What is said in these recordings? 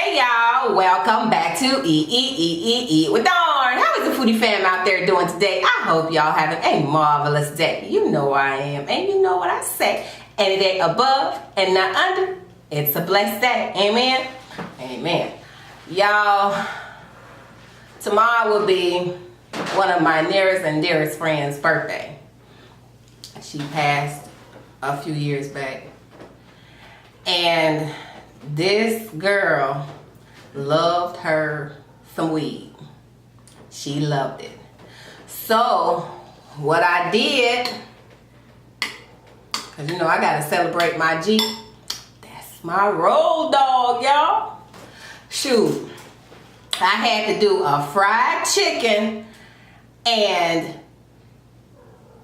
Hey y'all, welcome back to Eat with Dawn. How is the foodie fam out there doing today? I hope y'all having a marvelous day. You know I am, and you know what I say. Any day above and not under, it's a blessed day. Amen? Amen. Y'all, tomorrow will be one of my nearest and dearest friends' birthday. She passed a few years back. And this girl loved her some weed. She loved it. So what I did, cause you know I gotta celebrate my G. That's my road dog, y'all. Shoot, I had to do a fried chicken and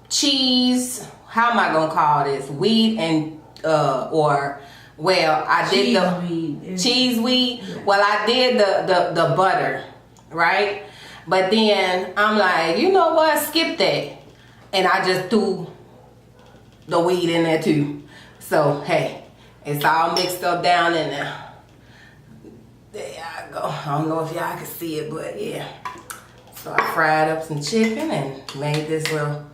cheese. How am I gonna call this? Weed and well, I did the cheese weed. Yeah. Well, I did the butter, right? But then I'm like, you know what? Skip that. And I just threw the weed in there too. So, hey, it's all mixed up down in there. There I go. I don't know if y'all can see it, but yeah. So I fried up some chicken and made this little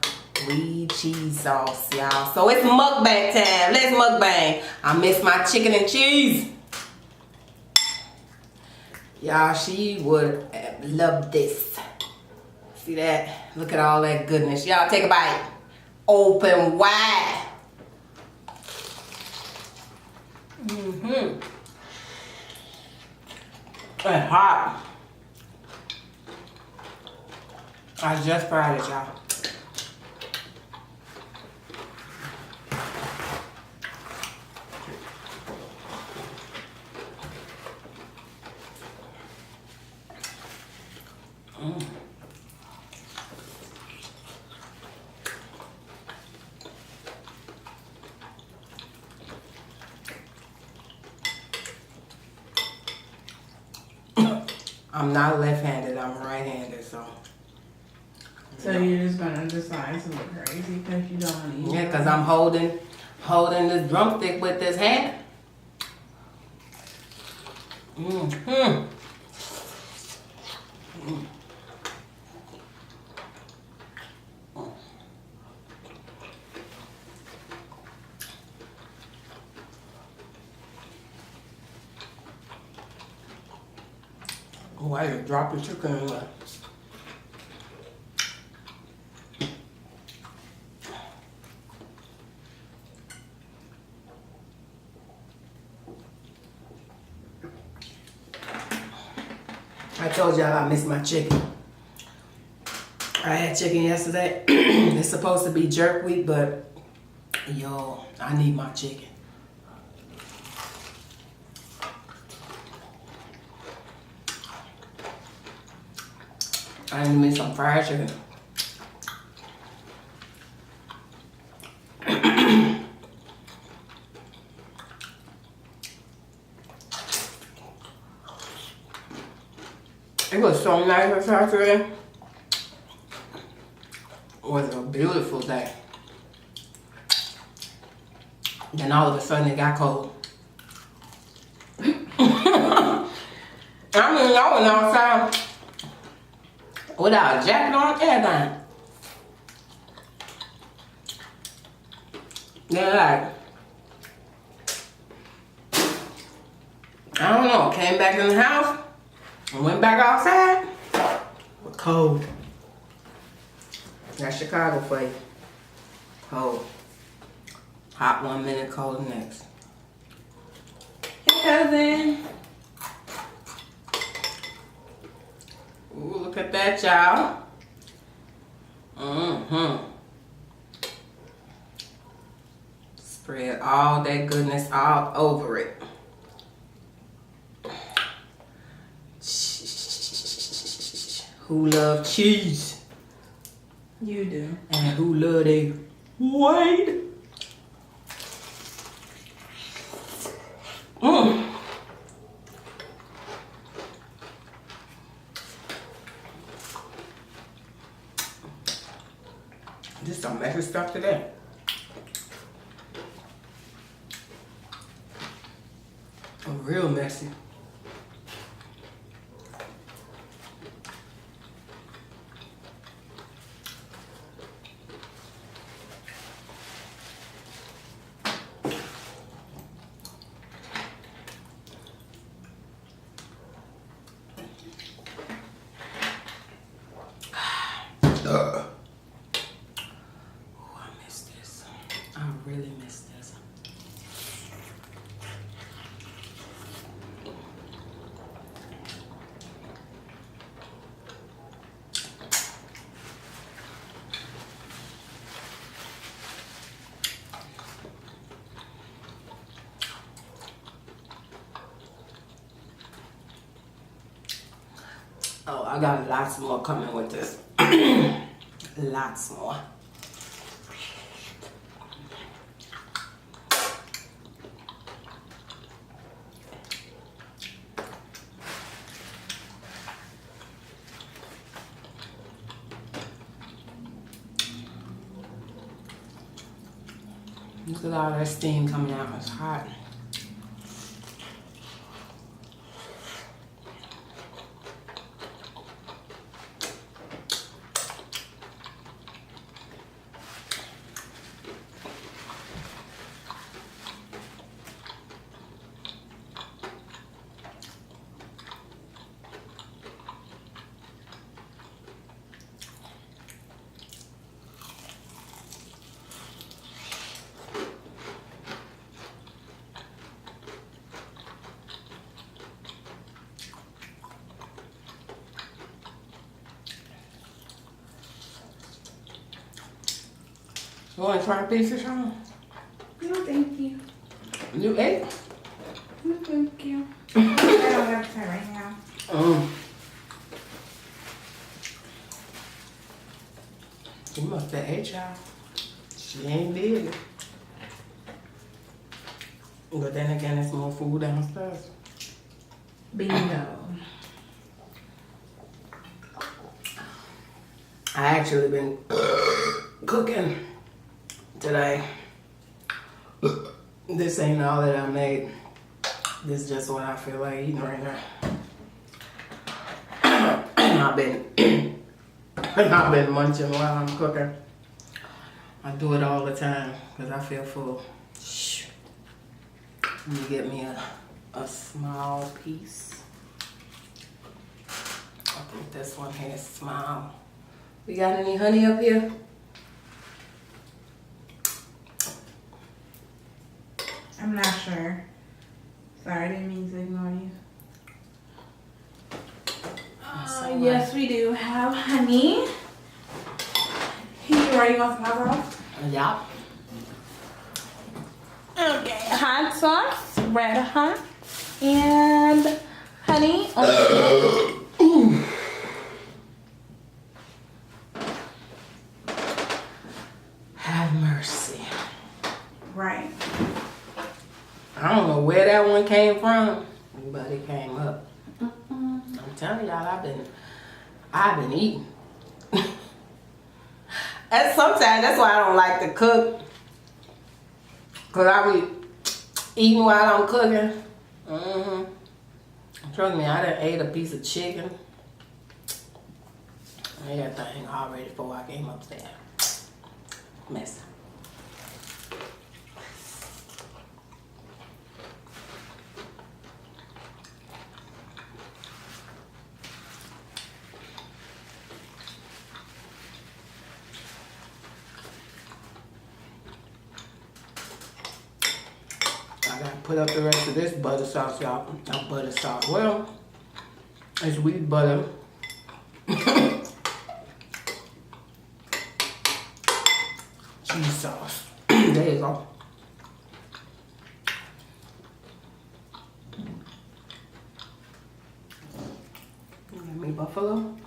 weed cheese sauce, y'all. So it's mukbang time. Let's mukbang. I miss my chicken and cheese. Y'all, she would love this. See that? Look at all that goodness. Y'all take a bite. Open wide. And hot. I just fried it, y'all. I'm not left-handed, I'm right-handed, so. So you're just gonna decide to look crazy because you don't want to eat. Yeah, because I'm holding this drumstick with this hand. Why you drop your chicken in there? I told y'all I missed my chicken. I had chicken yesterday. It's supposed to be jerk week, but yo, I need my chicken. I need me some fried chicken. It was so nice yesterday. It was a beautiful day. Then all of a sudden it got cold. I mean, I went outside without a jacket on, everything. Then like, I don't know, came back in the house and went back outside. It was cold. That's Chicago for you. Cold. Hot 1 minute, cold the next. Hey, cousin. Ooh, look at that, y'all. Spread all that goodness all over it. Who love cheese? You do. And who love they white? Just some messy stuff today. Real messy. Oh, I got lots more coming with this. Lots more. Look at all that steam coming out. It's hot. You want to try a piece of something? No, thank you. You ate? No, thank you. I don't have time right now. She must have ate y'all. She ain't did it. But then again, there's more food downstairs. Bingo. I actually been cooking today. This ain't all that I made. This is just what I feel like eating right now. I've been munching while I'm cooking. I do it all the time because I feel full. Let me get me a small piece. I think this one here is small. We got any honey up here? I'm not sure. Sorry, I didn't mean to ignore you. Yes, we do have honey. You ready? Want some hot sauce? Yeah. Okay, hot sauce, red hot, and honey. Have mercy. Right. I don't know where that one came from, but it came up. I'm telling y'all, I've been eating. And sometimes that's why I don't like to cook. Cause I be eating while I'm cooking. Trust me, I done ate a piece of chicken. I ate that thing already before I came upstairs. Mess. I gotta put up the rest of this butter sauce, y'all. Not butter sauce. Well, it's wheat butter. Cheese sauce. There you go. Got me buffalo.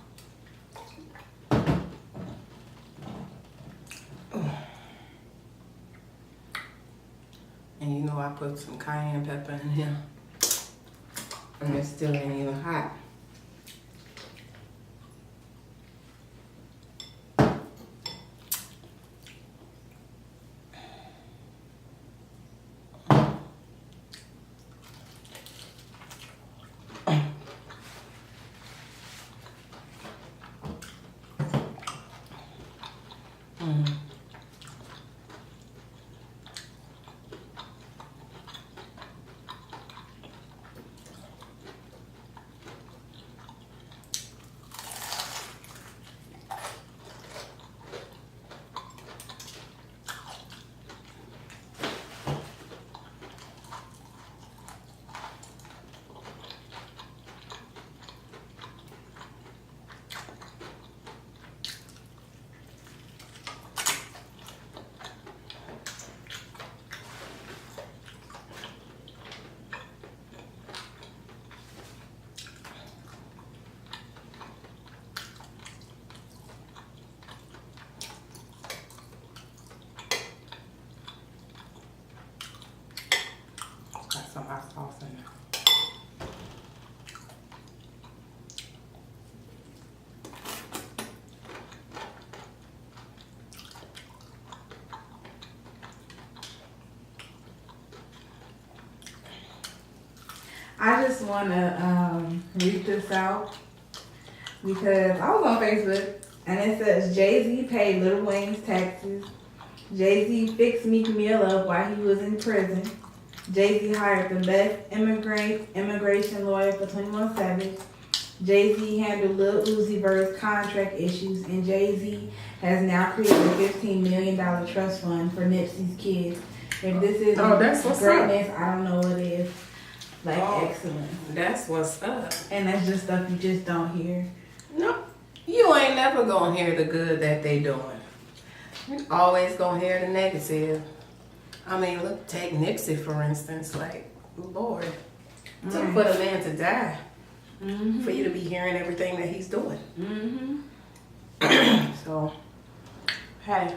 And you know I put some cayenne pepper in here. And it still ain't even hot. I just want to read this out because I was on Facebook and it says Jay-Z paid Lil Wayne's taxes. Jay-Z fixed Meek Mill up while he was in prison. Jay-Z hired the best immigration lawyer for 21 Savage. Jay-Z handled Lil Uzi Vert's contract issues, and Jay-Z has now created a $15 million trust fund for Nipsey's kids. If this is greatness, I don't know what it is. Like excellence. That's what's up. And that's just stuff you just don't hear. No, you ain't never gonna hear the good that they doing. You always gonna hear the negative. I mean, look, take Nipsey for instance. Like, Lord, took for the man to die. For you to be hearing everything that he's doing. So, hey.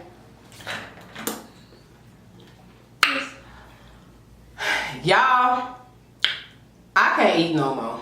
Y'all, I can't eat no more.